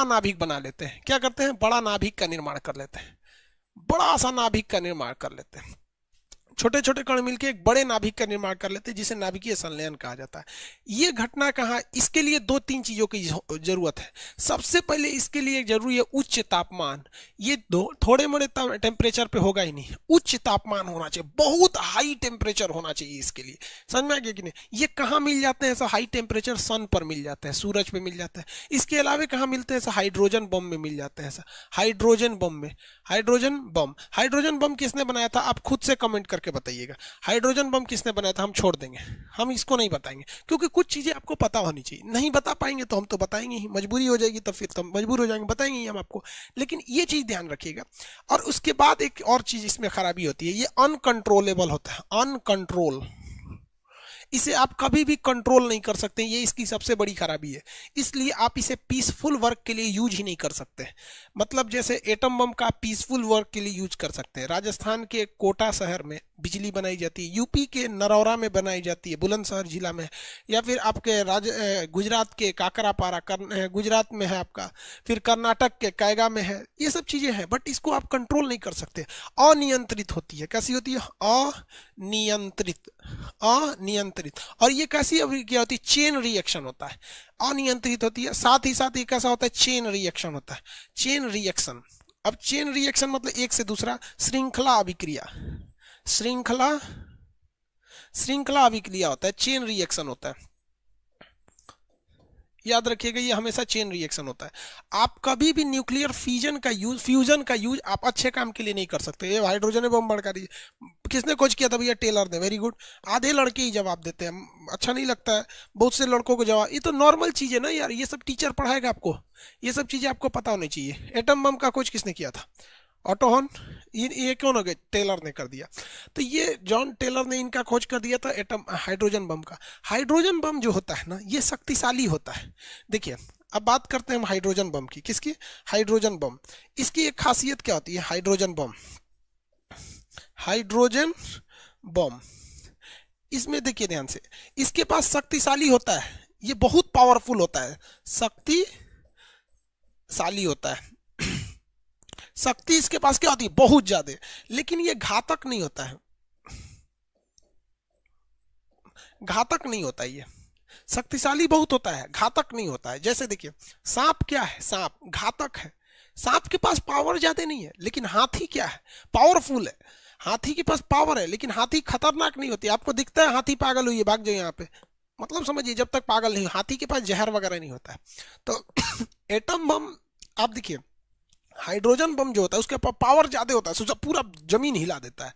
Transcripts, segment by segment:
नाभिक बना लेते हैं। क्या करते हैं? बड़ा नाभिक का निर्माण कर लेते हैं, बड़ा सा नाभिक का निर्माण कर लेते हैं। छोटे छोटे कण मिलकर एक बड़े नाभिक का निर्माण कर लेते हैं, जिसे नाभिकीय संलयन कहा जाता है। ये घटना कहाँ? इसके लिए दो तीन चीजों की जरूरत है। सबसे पहले इसके लिए जरूरी है उच्च तापमान। ये दो थोड़े मोड़े टेम्परेचर पे होगा ही नहीं, उच्च तापमान होना चाहिए, बहुत हाई टेम्परेचर होना चाहिए इसके लिए। समझ में आ गया कि नहीं? ये कहाँ मिल जाते हैं ऐसा हाई टेम्परेचर? सन पर मिल जाते हैं, सूरज पे मिल जाता है। इसके अलावा कहाँ मिलते हैं ऐसा? हाइड्रोजन बम में मिल जाते हैं ऐसा, हाइड्रोजन बम में। हाइड्रोजन बम किसने बनाया था? आप खुद से कमेंट करके बताइएगा। हाइड्रोजन बम किसने बनाया था? हम छोड़ देंगे, हम इसको नहीं बताएंगे, क्योंकि कुछ चीजें आपको पता होनी चाहिए। नहीं बता पाएंगे तो हम तो बताएंगे ही, मजबूरी हो जाएगी तो फिर तो मजबूर हो जाएंगे, बताएंगे ही हम आपको। लेकिन ये चीज ध्यान रखिएगा। और उसके बाद एक और चीज इसमें खराबी होती है, ये अनकंट्रोलेबल होता है, अनकंट्रोल। इसे आप कभी भी कंट्रोल नहीं कर सकते, ये इसकी सबसे बड़ी खराबी है। इसलिए आप इसे पीसफुल वर्क के लिए यूज ही नहीं कर सकते। मतलब जैसे एटम बम का पीसफुल वर्क के लिए यूज कर सकते हैं। राजस्थान के कोटा शहर में बिजली बनाई जाती है, यूपी के नरौरा में बनाई जाती है, बुलंदशहर जिला में, या फिर आपके गुजरात के काकरापारा गुजरात में है आपका, फिर कर्नाटक के कैगा में है। ये सब चीजें हैं, बट इसको आप कंट्रोल नहीं कर सकते। अनियंत्रित होती है। कैसी होती है? अनियंत्रित, अनियंत्रित। और ये कैसी अभिक्रिया होती है? चेन रिएक्शन होता है। अनियंत्रित होती है, साथ ही साथ ये कैसा होता है? चेन रिएक्शन होता है, चेन रिएक्शन। अब चेन रिएक्शन मतलब एक से दूसरा, श्रृंखला अभिक्रिया, श्रृंखला श्रृंखला अभिक्रिया होता है, चेन रिएक्शन होता है। याद रखिएगा, ये हमेशा चेन रिएक्शन होता है। आप कभी भी न्यूक्लियर फ्यूजन का यूज आप अच्छे काम के लिए नहीं कर सकते। ये हाइड्रोजन बम भड़का दीजिए, किसने खोज किया था भैया? टेलर ने। Very good. आधे लड़के ही जवाब देते हैं, अच्छा नहीं लगता है बहुत से लड़कों को जवाब। ये तो नॉर्मल चीज है ना यार, ये सब टीचर पढ़ाएगा आपको, ये सब चीजें आपको पता होनी चाहिए। एटम बम का खोज किसने किया था? Auto horn. ये कौन हो गए? टेलर ने कर दिया। तो ये जॉन टेलर ने इनका खोज कर दिया था, एटम हाइड्रोजन बम का। हाइड्रोजन बम जो होता है ना, ये शक्तिशाली होता है। देखिए, अब बात करते हैं हम हाइड्रोजन बम की। किसकी? Hydrogen bomb. इसकी एक खासियत क्या होती है? हाइड्रोजन बम, हाइड्रोजन बम, इसमें देखिए ध्यान से, इसके पास शक्तिशाली होता है, ये बहुत पावरफुल होता है, शक्तिशाली होता है। शक्ति इसके पास क्या होती है? बहुत ज्यादा। लेकिन ये घातक नहीं होता है, घातक नहीं होता है। ये शक्तिशाली बहुत होता है, घातक नहीं होता है। जैसे देखिए, सांप क्या है? सांप घातक है। सांप के पास पावर ज्यादा नहीं है, लेकिन हाथी क्या है? पावरफुल है। हाथी के पास पावर है, लेकिन हाथी खतरनाक नहीं होती। आपको दिखता है हाथी पागल हुई है, भाग जाओ यहाँ पे, मतलब समझिए जब तक पागल नहीं, हाथी के पास जहर वगैरह नहीं होता है। तो एटम बम, आप देखिए, हाइड्रोजन बम जो होता है उसके पास पावर ज्यादा होता है, सोचा पूरा जमीन हिला देता है,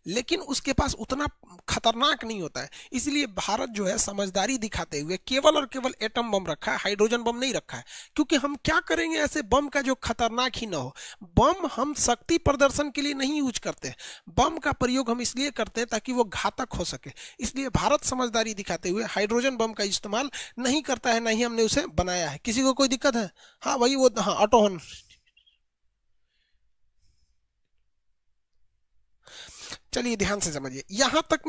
लेकिन उसके पास उतना खतरनाक नहीं होता है। इसलिए भारत जो है समझदारी दिखाते हुए केवल और केवल एटम बम रखा है, हाइड्रोजन बम नहीं रखा है। क्योंकि हम क्या करेंगे ऐसे बम का जो खतरनाक ही ना हो? बम हम शक्ति प्रदर्शन के लिए नहीं यूज करते, बम का प्रयोग हम इसलिए करते हैं ताकि वो घातक हो सके। इसलिए भारत समझदारी दिखाते हुए हाइड्रोजन बम का इस्तेमाल नहीं करता है, ना ही हमने उसे बनाया है। किसी को कोई दिक्कत है? हाँ भाई, वो हाँ ऑटोहन। चलिए ध्यान से समझिए, यहां तक में